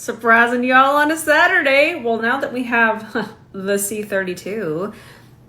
Surprising y'all on a Saturday. Well, now that we have the C32,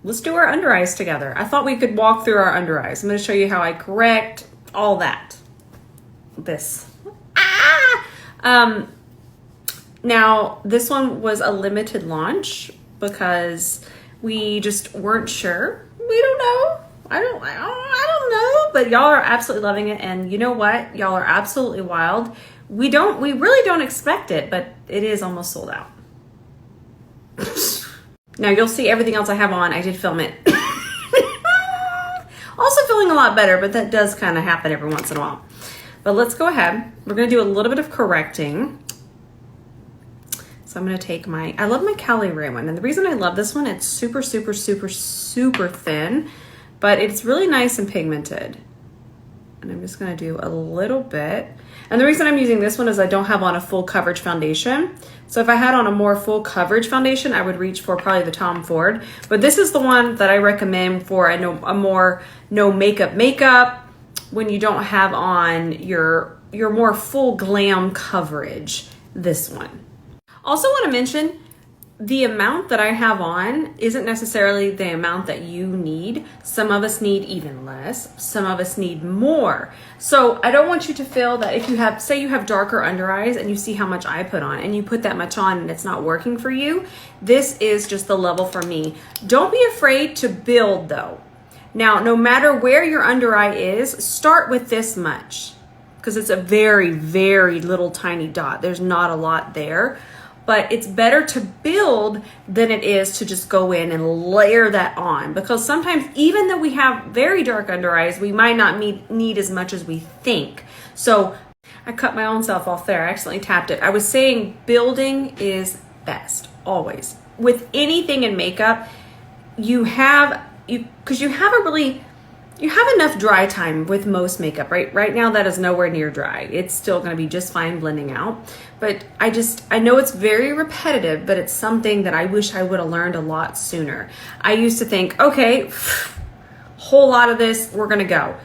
let's do our under eyes together. I thought we could walk through our under eyes. I'm going to show you how I correct all that. This. Now, this one was a limited launch because we just weren't sure. We don't know. I don't know, but y'all are absolutely loving it. And you know what? Y'all are absolutely wild. We really don't expect it, but it is almost sold out. Now you'll see everything else I have on. I did film it. Also feeling a lot better, but that does kind of happen every once in a while. But let's go ahead. We're going to do a little bit of correcting. So I'm going to take I love my Cali Ray one. And the reason I love this one, it's super, super, super, super thin, but it's really nice and pigmented. And I'm just going to do a little bit. And the reason I'm using this one is I don't have on a full coverage foundation. So if I had on a more full coverage foundation, I would reach for probably the Tom Ford. But this is the one that I recommend for a more no makeup when you don't have on your more full glam coverage, this one. Also want to mention, the amount that I have on isn't necessarily the amount that you need. Some of us need even less. Some of us need more. So I don't want you to feel that if you have, say you have darker under eyes and you see how much I put on and you put that much on and it's not working for you, this is just the level for me. Don't be afraid to build though. Now, no matter where your under eye is, start with this much because it's a very, very little tiny dot. There's not a lot there. But it's better to build than it is to just go in and layer that on. Because sometimes, even though we have very dark under eyes, we might not need as much as we think. So I cut my own self off there. I accidentally tapped it. I was saying building is best, always. With anything in makeup, you have enough dry time with most makeup, right? Right now, that is nowhere near dry. It's still going to be just fine blending out. But I know it's very repetitive, but it's something that I wish I would have learned a lot sooner. I used to think, okay, whole lot of this, we're going to go.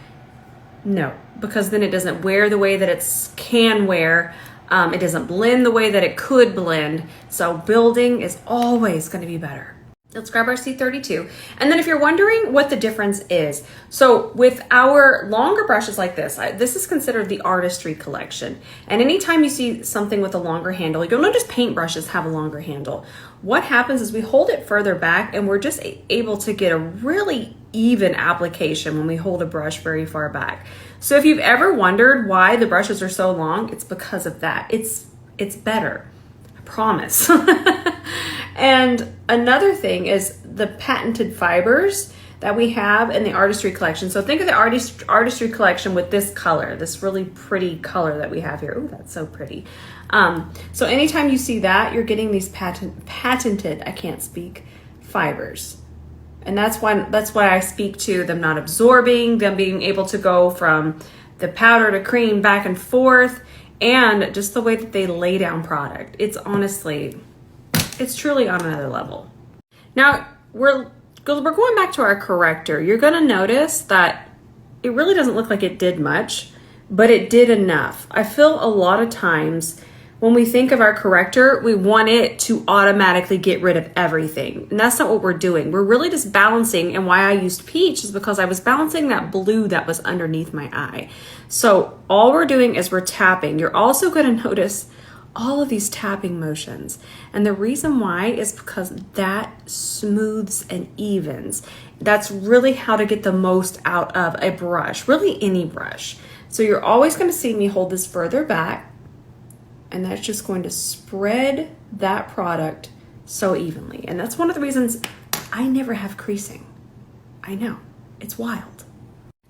No, because then it doesn't wear the way that it can wear. It doesn't blend the way that it could blend. So building is always going to be better. Let's grab our C32. And then if you're wondering what the difference is, so with our longer brushes like this, this is considered the artistry collection. And anytime you see something with a longer handle, you'll notice paintbrushes have a longer handle. What happens is we hold it further back and we're just able to get a really even application when we hold a brush very far back. So if you've ever wondered why the brushes are so long, it's because of that. It's better, I promise. And another thing is the patented fibers that we have in the artistry collection. So think of the artistry collection with this color, this really pretty color that we have here. Oh, that's so pretty. So anytime you see that, you're getting these patented, I can't speak, fibers. And that's why I speak to them not absorbing, them being able to go from the powder to cream back and forth, and just the way that they lay down product. It's truly on another level. Now, we're going back to our corrector. You're gonna notice that it really doesn't look like it did much, but it did enough. I feel a lot of times when we think of our corrector, we want it to automatically get rid of everything. And that's not what we're doing. We're really just balancing, and why I used peach is because I was balancing that blue that was underneath my eye. So all we're doing is we're tapping. You're also gonna notice all of these tapping motions. And the reason why is because that smooths and evens. That's really how to get the most out of a brush, really any brush. So you're always going to see me hold this further back, and that's just going to spread that product so evenly. And that's one of the reasons I never have creasing. I know, it's wild.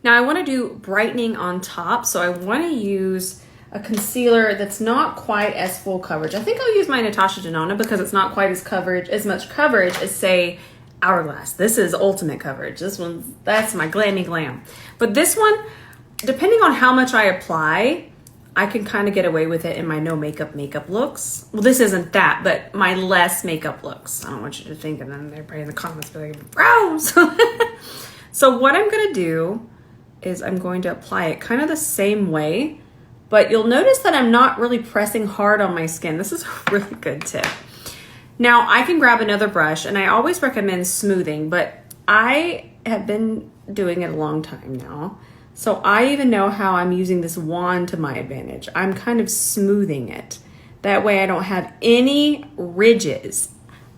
Now I want to do brightening on top, so I want to use a concealer that's not quite as full coverage. I think I'll use my Natasha Denona because it's not quite as much coverage as, say, Hourglass. This is ultimate coverage. That's my glammy glam. But this one, depending on how much I apply, I can kind of get away with it in my no makeup looks. Well, this isn't that, but my less makeup looks. I don't want you to think, and then everybody in the comments be like, gross. So what I'm gonna do is I'm going to apply it kind of the same way but you'll notice that I'm not really pressing hard on my skin. This is a really good tip. Now I can grab another brush, and I always recommend smoothing, but I have been doing it a long time now. So I even know how I'm using this wand to my advantage. I'm kind of smoothing it. That way I don't have any ridges.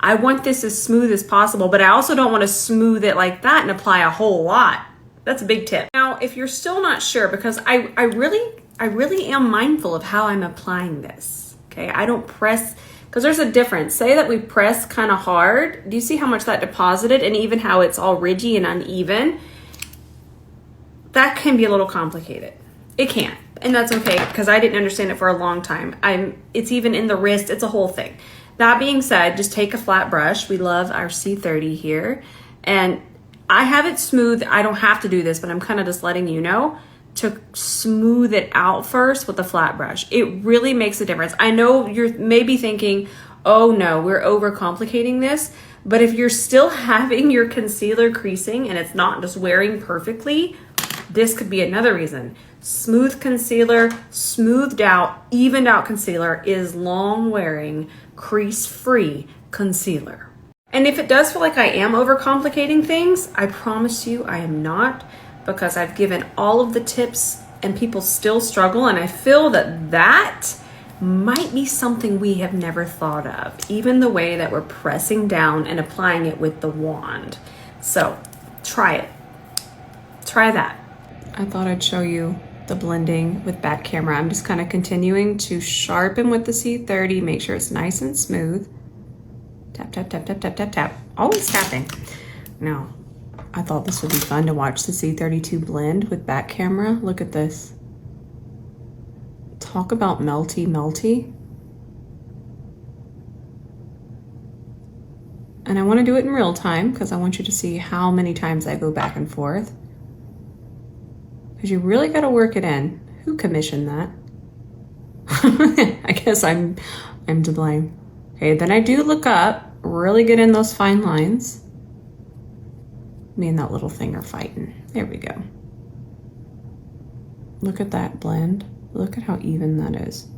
I want this as smooth as possible, but I also don't want to smooth it like that and apply a whole lot. That's a big tip. Now, if you're still not sure, because I really am mindful of how I'm applying this, okay? I don't press, because there's a difference. Say that we press kind of hard. Do you see how much that deposited, and even how it's all ridgy and uneven? That can be a little complicated. It can, and that's okay, because I didn't understand it for a long time. It's even in the wrist, it's a whole thing. That being said, just take a flat brush. We love our C30 here. And I have it smooth. I don't have to do this, but I'm kind of just letting you know to smooth it out first with a flat brush. It really makes a difference. I know you're maybe thinking, oh no, we're overcomplicating this. But if you're still having your concealer creasing and it's not just wearing perfectly, this could be another reason. Smooth concealer, smoothed out, evened out concealer is long wearing, crease-free concealer. And if it does feel like I am overcomplicating things, I promise you I am not, because I've given all of the tips and people still struggle, and I feel that that might be something we have never thought of, even the way that we're pressing down and applying it with the wand. So try it. Try that. I thought I'd show you the blending with back camera. I'm just kind of continuing to sharpen with the C30, make sure it's nice and smooth. Tap, tap, tap, tap, tap, tap, tap. Always tapping. Now, I thought this would be fun to watch the C32 blend with back camera. Look at this. Talk about melty, melty. And I want to do it in real time because I want you to see how many times I go back and forth. Because you really got to work it in. Who commissioned that? I guess I'm to blame. Okay, then I do look up, really get in those fine lines. Me and that little thing are fighting. There we go. Look at that blend. Look at how even that is.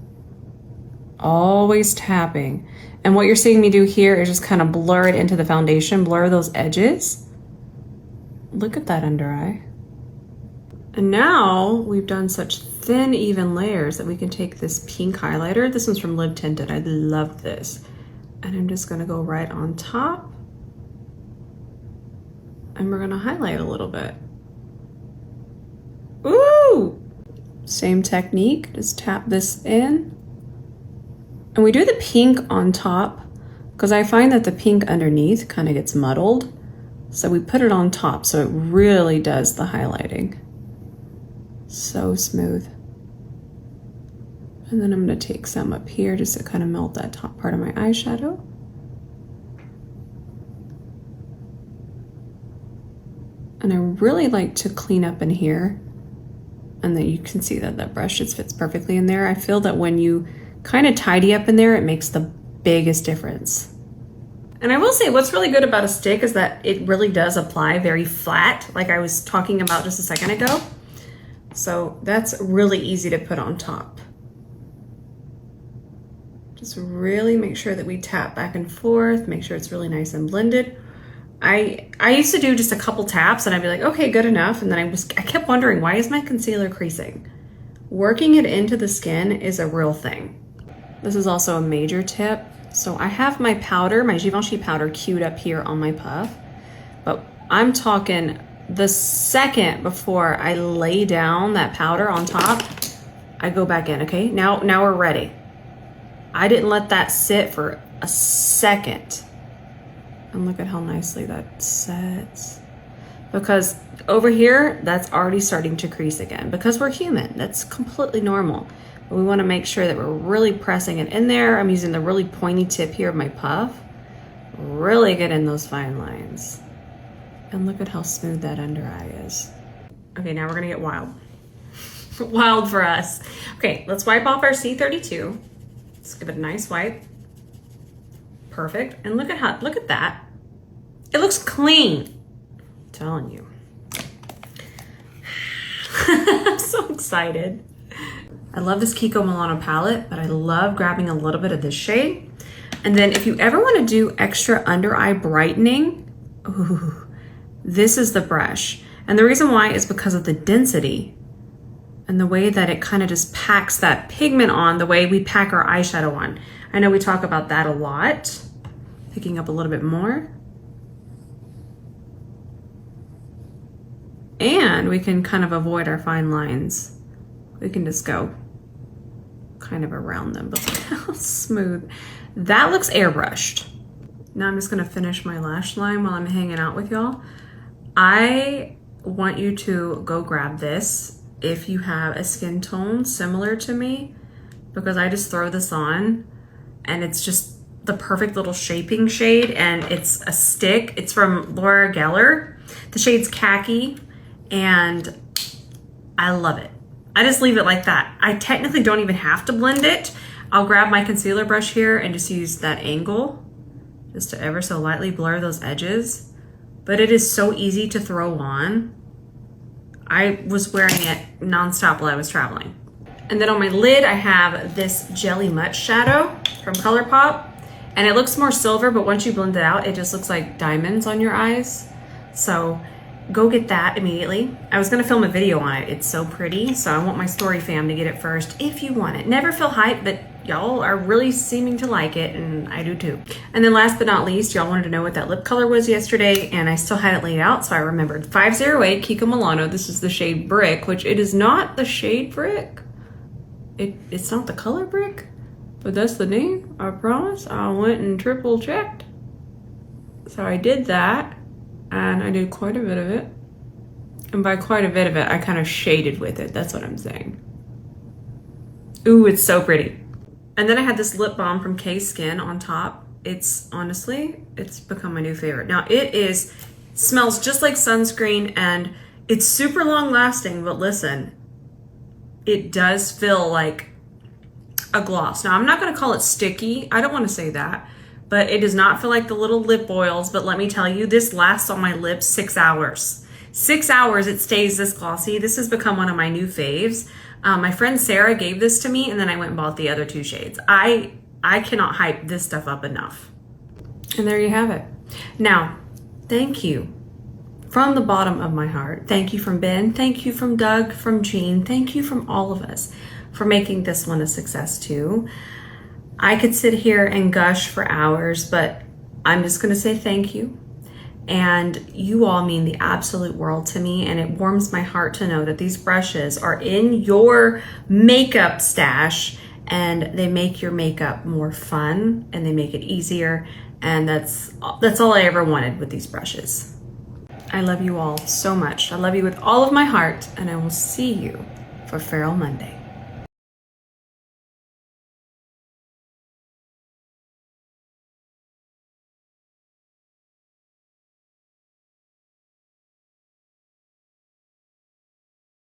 Always tapping. And what you're seeing me do here is just kind of blur it into the foundation, blur those edges. Look at that under eye. And now we've done such thin, even layers that we can take this pink highlighter. This one's from Live Tinted. I love this. And I'm just gonna go right on top. And we're gonna highlight a little bit. Ooh! Same technique, just tap this in. And we do the pink on top because I find that the pink underneath kind of gets muddled. So we put it on top so it really does the highlighting. So smooth. And then I'm gonna take some up here just to kind of melt that top part of my eyeshadow. And I really like to clean up in here. And then you can see that that brush just fits perfectly in there. I feel that when you kind of tidy up in there, it makes the biggest difference. And I will say what's really good about a stick is that it really does apply very flat, like I was talking about just a second ago. So that's really easy to put on top. Just really make sure that we tap back and forth, make sure it's really nice and blended. I used to do just a couple taps and I'd be like, okay, good enough. And then I kept wondering, why is my concealer creasing? Working it into the skin is a real thing. This is also a major tip. So I have my powder, my Givenchy powder queued up here on my puff, but I'm talking the second before I lay down that powder on top, I go back in, okay? Now we're ready. I didn't let that sit for a second. And look at how nicely that sets. Because over here, that's already starting to crease again. Because we're human, that's completely normal. But we wanna make sure that we're really pressing it in there. I'm using the really pointy tip here of my puff. Really get in those fine lines. And look at how smooth that under eye is. Okay, now we're gonna get wild. Wild for us. Okay, let's wipe off our C32. Let's give it a nice wipe. Perfect. And look at that. It looks clean. I'm telling you. I'm so excited. I love this Kiko Milano palette, but I love grabbing a little bit of this shade. And then if you ever want to do extra under eye brightening, ooh, this is the brush. And the reason why is because of the density and the way that it kind of just packs that pigment on the way we pack our eyeshadow on. I know we talk about that a lot. Picking up a little bit more. And we can kind of avoid our fine lines. We can just go kind of around them, but look how smooth. That looks airbrushed. Now I'm just gonna finish my lash line while I'm hanging out with y'all. I want you to go grab this if you have a skin tone similar to me, because I just throw this on and it's just the perfect little shaping shade, and it's a stick. It's from Laura Geller. The shade's Khaki, and I love it. I just leave it like that. I technically don't even have to blend it. I'll grab my concealer brush here and just use that angle just to ever so lightly blur those edges. But it is so easy to throw on. I was wearing it nonstop while I was traveling. And then on my lid, I have this Jelly Mutt shadow from ColourPop. And it looks more silver, but once you blend it out, it just looks like diamonds on your eyes. So go get that immediately. I was gonna film a video on it. It's so pretty, so I want my story fam to get it first if you want it. Never feel hyped, but y'all are really seeming to like it, and I do too. And then last but not least, y'all wanted to know what that lip color was yesterday, and I still had it laid out, so I remembered. 508 Kiko Milano. This is the shade Brick, which it is not the shade Brick. It's not the color Brick, but that's the name, I promise. I went and triple checked. So I did that. And I did quite a bit of it. And by quite a bit of it, I kind of shaded with it. That's what I'm saying. Ooh, it's so pretty. And then I had this lip balm from K-Skin on top. It's honestly, it's become my new favorite. Now smells just like sunscreen, and it's super long lasting, but listen, it does feel like a gloss. Now I'm not gonna call it sticky. I don't wanna say that. But it does not feel like the little lip oils. But let me tell you, this lasts on my lips 6 hours. 6 hours it stays this glossy. This has become one of my new faves. My friend Sarah gave this to me, and then I went and bought the other 2 shades. I cannot hype this stuff up enough. And there you have it. Now, thank you from the bottom of my heart. Thank you from Ben. Thank you from Doug, from Jean. Thank you from all of us for making this one a success too. I could sit here and gush for hours, but I'm just gonna say thank you. And you all mean the absolute world to me, and it warms my heart to know that these brushes are in your makeup stash, and they make your makeup more fun, and they make it easier, and that's all I ever wanted with these brushes. I love you all so much. I love you with all of my heart, and I will see you for Feral Monday.